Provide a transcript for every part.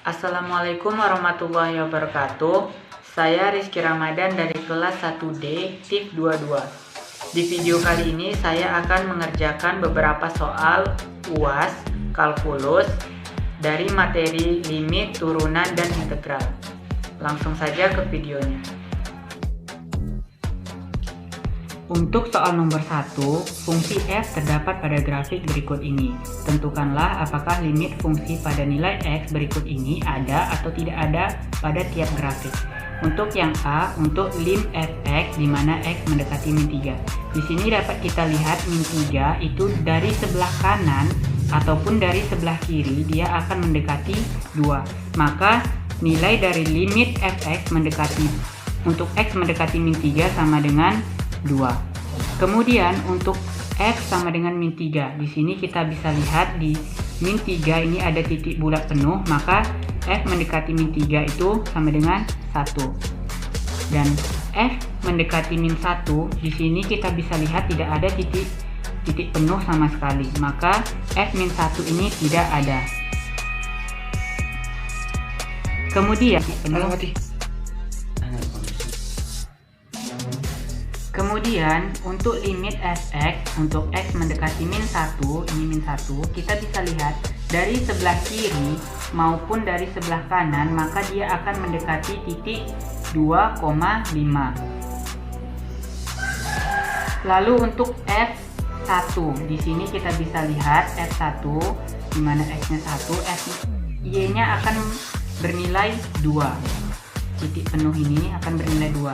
Assalamualaikum warahmatullahi wabarakatuh. Saya Rizky Ramadan dari kelas 1D TIF 22. Di video kali ini saya akan mengerjakan beberapa soal UAS kalkulus dari materi limit, turunan, dan integral. Langsung saja ke videonya. Untuk soal nomor 1, fungsi f terdapat pada grafik berikut ini. Tentukanlah apakah limit fungsi pada nilai x berikut ini ada atau tidak ada pada tiap grafik. Untuk yang A, untuk lim fx di mana x mendekati min 3. Di sini dapat kita lihat min 3 itu dari sebelah kanan ataupun dari sebelah kiri dia akan mendekati 2. Maka nilai dari limit fx mendekati untuk x mendekati min 3 sama dengan 2. Kemudian untuk f sama dengan min 3. Di sini kita bisa lihat di min 3 ini ada titik bulat penuh, maka f mendekati min 3 itu sama dengan 1. Dan f mendekati min 1, di sini kita bisa lihat tidak ada titik penuh sama sekali, maka f min 1 ini tidak ada. Kemudian untuk limit fx untuk x mendekati min 1, ini min 1, kita bisa lihat dari sebelah kiri maupun dari sebelah kanan, maka dia akan mendekati titik 2,5. Lalu untuk f1, di sini kita bisa lihat f1 di mana x-nya 1, y-nya akan bernilai 2. Titik penuh ini akan bernilai 2.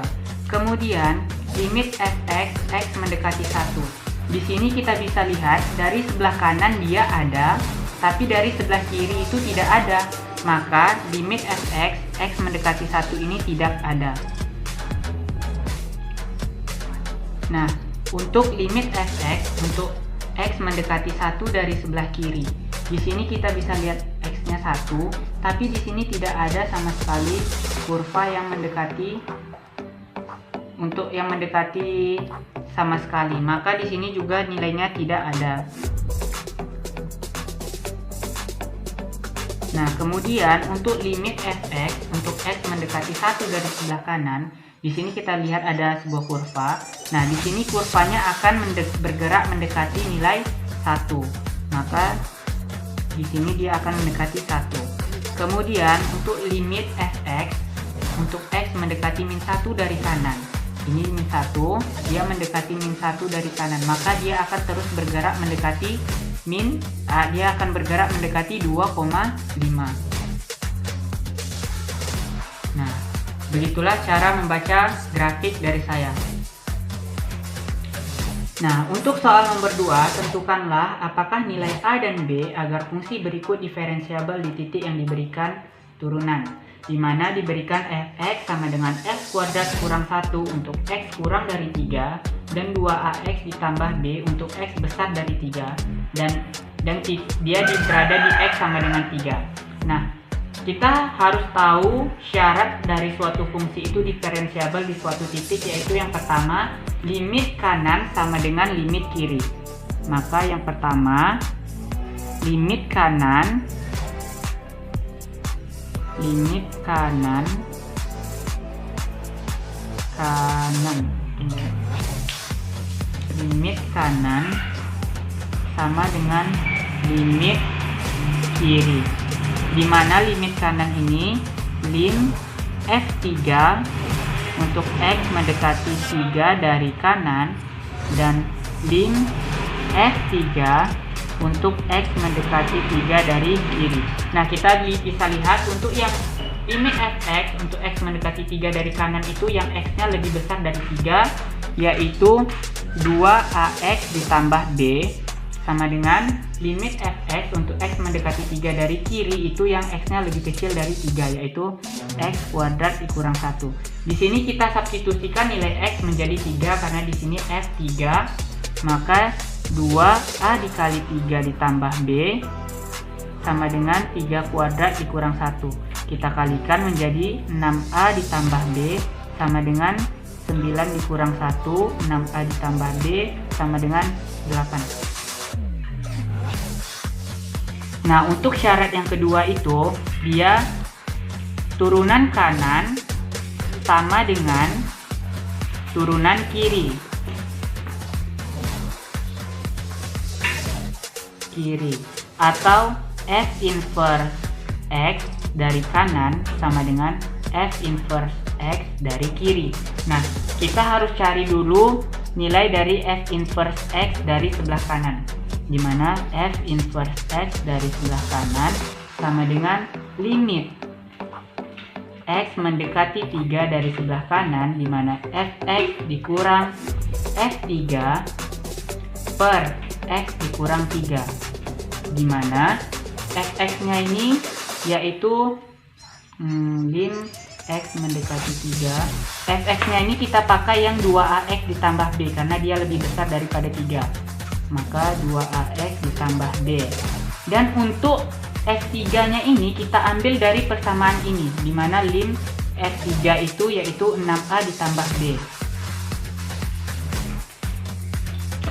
Kemudian limit fx x mendekati 1. Di sini kita bisa lihat dari sebelah kanan dia ada, tapi dari sebelah kiri itu tidak ada. Maka limit fx x mendekati 1 ini tidak ada. Nah, untuk limit fx untuk x mendekati 1 dari sebelah kiri. Di sini kita bisa lihat x-nya 1, tapi di sini tidak ada sama sekali kurva yang mendekati sama sekali, maka di sini juga nilainya tidak ada. Nah, kemudian untuk limit fx untuk x mendekati 1 dari sebelah kanan, di sini kita lihat ada sebuah kurva. Nah, di sini kurvanya akan bergerak mendekati nilai 1. Maka di sini dia akan mendekati 1. Kemudian untuk limit fx untuk x mendekati min 1 dari kanan. Ini min 1, dia mendekati min 1 dari kanan, maka dia akan terus bergerak mendekati dia akan bergerak mendekati 2,5. Nah, begitulah cara membaca grafik dari saya. Nah, untuk soal nomor 2, tentukanlah apakah nilai A dan B agar fungsi berikut diferensiabel di titik yang diberikan turunan, di mana diberikan fx sama dengan x kuadrat kurang 1 untuk x kurang dari 3 dan 2ax ditambah b untuk x besar dari 3 dan dia berada di x sama dengan 3. Nah, kita harus tahu syarat dari suatu fungsi itu diferensiabel di suatu titik, yaitu yang pertama limit kanan sama dengan limit kiri. Maka yang pertama limit kanan sama dengan limit kiri, di mana limit kanan ini lim f3 untuk x mendekati 3 dari kanan dan lim f3 untuk x mendekati 3 dari kiri. Nah, kita bisa lihat untuk yang limit fx untuk x mendekati 3 dari kanan itu yang x-nya lebih besar dari 3, yaitu 2ax ditambah b sama dengan limit fx untuk x mendekati 3 dari kiri itu yang x-nya lebih kecil dari 3, yaitu x kuadrat dikurang 1. Di sini kita substitusikan nilai x menjadi 3 karena di sini f3, maka 2a dikali 3 ditambah b sama dengan 3 kuadrat dikurang 1. Kita kalikan menjadi 6a ditambah b sama dengan 9 dikurang 1, 6a ditambah b sama dengan 8. Nah, untuk syarat yang kedua itu, dia turunan kanan sama dengan turunan kiri. Atau F inverse X dari kanan sama dengan F inverse X dari kiri. Nah, kita harus cari dulu nilai dari F inverse X dari sebelah kanan, dimana F inverse X dari sebelah kanan sama dengan limit X mendekati 3 dari sebelah kanan, dimana Fx dikurang F3 per X dikurang 3, dimana Fx-nya ini yaitu lim X mendekati 3. Fx-nya ini kita pakai yang 2ax ditambah b karena dia lebih besar daripada 3. Maka 2ax ditambah b. Dan untuk F3-nya ini kita ambil dari persamaan ini, dimana lim F3 itu yaitu 6a ditambah b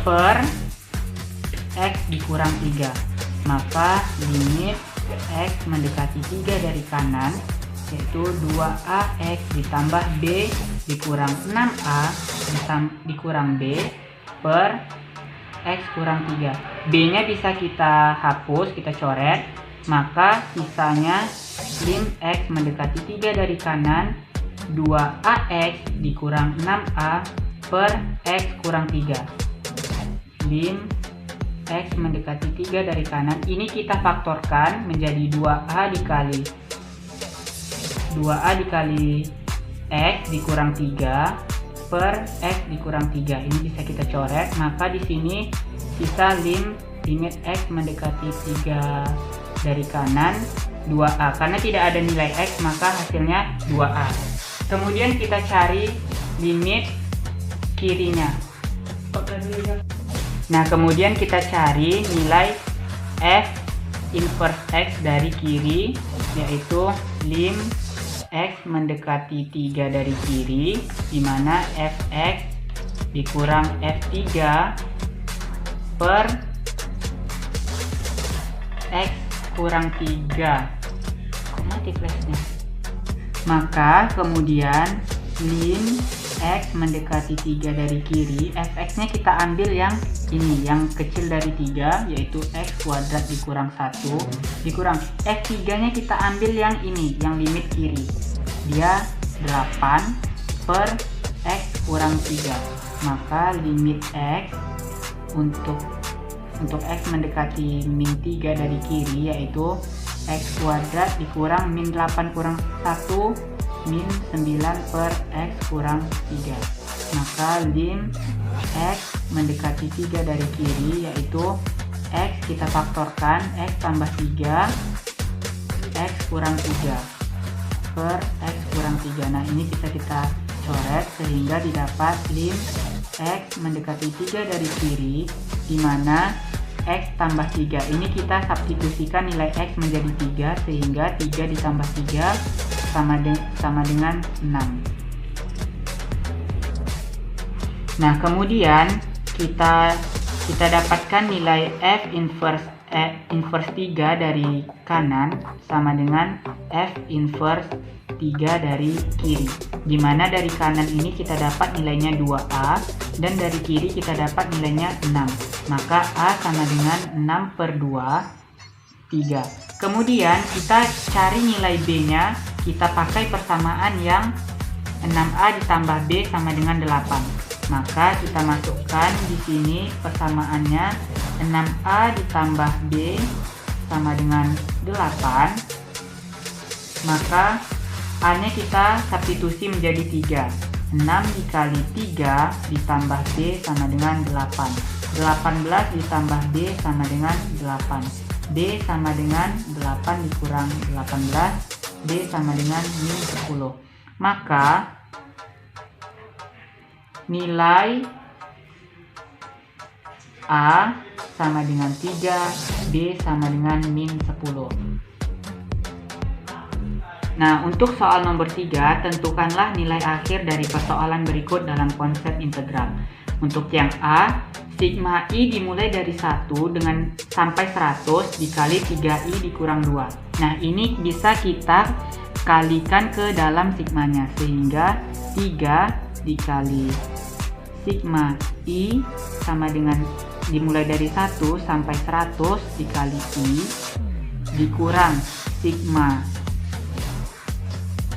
per X dikurang 3. Maka limit X mendekati 3 dari kanan yaitu 2ax ditambah b dikurang 6a dikurang b per X kurang 3. B nya bisa kita hapus, kita coret, maka sisanya lim X mendekati 3 dari kanan 2ax dikurang 6a per X kurang 3. Lim X mendekati 3 dari kanan, ini kita faktorkan menjadi 2a dikali X dikurang 3 per X dikurang 3. Ini bisa kita coret, maka di sini sisa limit X mendekati 3 dari kanan 2a. Karena tidak ada nilai X, maka hasilnya 2a. Kemudian kita cari limit kirinya. Nah, kemudian kita cari nilai F inverse X dari kiri, yaitu lim X mendekati 3 dari kiri, dimana Fx dikurang F3 per X kurang 3. Kok mati flashnya? Maka kemudian lim X mendekati 3 dari kiri, Fx-nya kita ambil yang ini, yang kecil dari 3, yaitu X kuadrat dikurang 1, dikurang F3-nya kita ambil yang ini, yang limit kiri. Dia 8 per X kurang 3. Maka limit X untuk X mendekati min 3 dari kiri, yaitu X kuadrat dikurang min 8 kurang 1, min 9 per X kurang 3. Maka lim X mendekati 3 dari kiri, yaitu X kita faktorkan, X tambah 3 X kurang 3 per X kurang 3. Nah, ini bisa kita coret sehingga didapat lim X mendekati 3 dari kiri, dimana X tambah 3 ini kita substitusikan nilai X menjadi 3, sehingga 3 ditambah 3 sama dengan 6. Nah, kemudian kita dapatkan nilai F inverse 3 dari kanan sama dengan F inverse 3 dari kiri, dimana dari kanan ini kita dapat nilainya 2a dan dari kiri kita dapat nilainya 6. Maka a sama dengan 6 per 2, 3. Kemudian kita cari nilai b nya, kita pakai persamaan yang 6a ditambah b sama dengan 8. Maka kita masukkan di sini persamaannya 6a ditambah b sama dengan 8. Maka a-nya kita substitusi menjadi 3. 6 dikali 3 ditambah b sama dengan 8. 18 ditambah b sama dengan 8. B sama dengan 8 dikurang 18. B sama dengan min 10. Maka nilai A sama dengan 3, B sama dengan min 10. Nah, untuk soal nomor 3, tentukanlah nilai akhir dari persoalan berikut dalam konsep integral. Untuk yang A, sigma I dimulai dari 1 dengan sampai 100 dikali 3I dikurang 2. Nah, ini bisa kita kalikan ke dalam sigmanya, sehingga 3 dikali sigma I sama dengan dimulai dari 1 sampai 100 dikali I dikurang sigma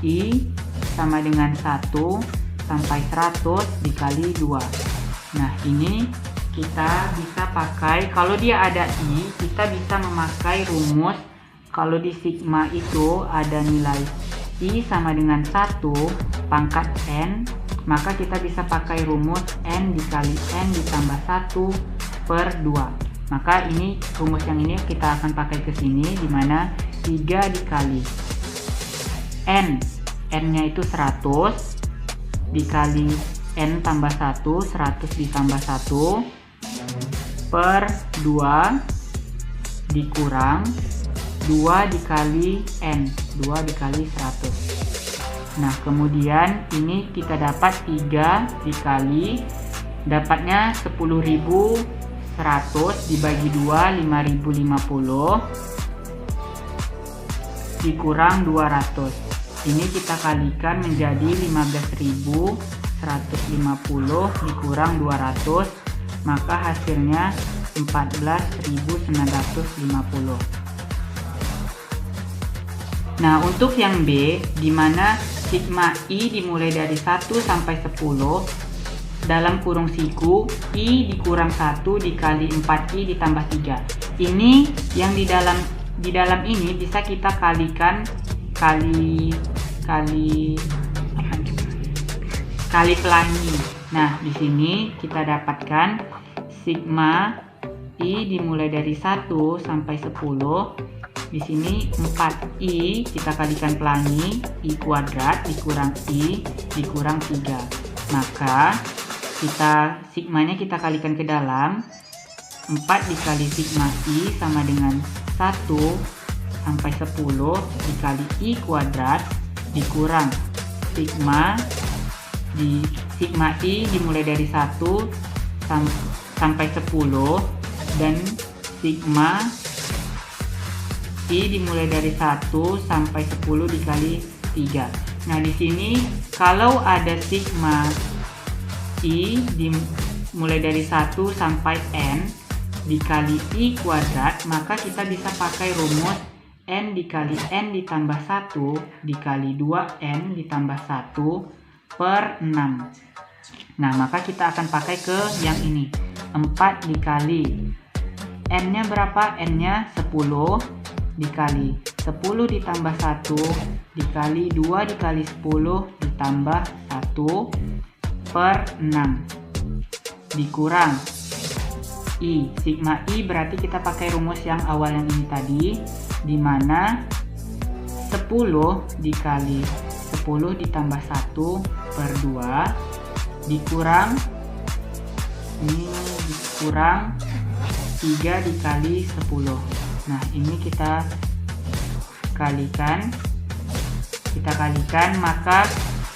I sama dengan 1 sampai 100 dikali 2. Nah, ini kita bisa pakai, kalau dia ada I, kita bisa memakai rumus. Kalau di sigma itu ada nilai I sama dengan 1 pangkat N, maka kita bisa pakai rumus N dikali N ditambah 1 per 2. Maka ini rumus yang ini kita akan pakai ke sini, dimana 3 dikali N, N-nya itu 100 dikali N tambah 1, 100 ditambah 1 per 2 dikurang 2 dikali N, 2 dikali 100. Nah, kemudian ini kita dapat 3 dikali, dapatnya 10.100 dibagi 2, 5.050 dikurang 200. Ini kita kalikan menjadi 15.150 dikurang 200, maka hasilnya 14.950. Nah, untuk yang B, di mana sigma I dimulai dari 1 sampai 10 dalam kurung siku I dikurang 1 dikali 4I ditambah 3. Ini yang di dalam ini bisa kita kalikan kali pelangi. Nah, di sini kita dapatkan sigma I dimulai dari 1 sampai 10. Di sini 4I kita kalikan pelangi, I kuadrat dikurang I dikurang 3. Maka sigmanya kita kalikan ke dalam. 4 dikali sigma I sama dengan 1 sampai 10 dikali I kuadrat dikurang sigma I dimulai dari 1 sampai 10 dan sigma I dimulai dari 1 sampai 10 dikali 3. Nah, di sini kalau ada sigma I dimulai dari 1 sampai N dikali I kuadrat, maka kita bisa pakai rumus N dikali N ditambah 1 dikali 2N ditambah 1 per 6. Nah, maka kita akan pakai ke yang ini. 4 dikali N-nya berapa? N-nya 10 dikali 10 ditambah 1 dikali 2 dikali 10 ditambah 1 per 6 dikurang I. Sigma I berarti kita pakai rumus yang awal yang ini tadi, di mana 10 dikali 10 ditambah 1 per 2 dikurang 3 dikali 10. Nah, ini kita kalikan, maka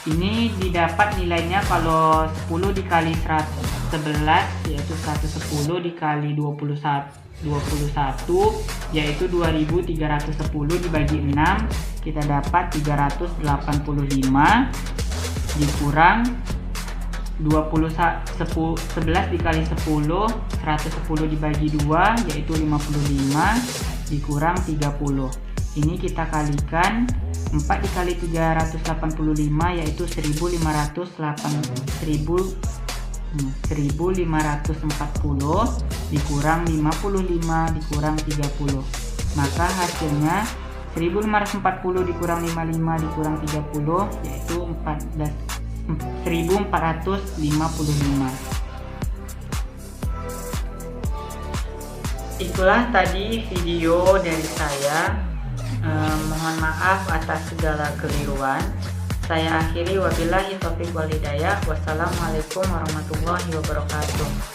ini didapat nilainya kalau 10 dikali 11 yaitu 110 dikali 21 yaitu 2310 dibagi 6 kita dapat 385 dikurang 11 dikali 10 110 dibagi 2 yaitu 55 dikurang 30. Ini kita kalikan 4 dikali 385 yaitu 1540 dikurang 55 dikurang 30. Maka hasilnya 1540 dikurang 55 dikurang 30 yaitu 1455. Itulah tadi video dari saya. Mohon maaf atas segala keliruan. Saya akhiri, wabillahi taufiq wal hidayah. Wassalamualaikum warahmatullahi wabarakatuh.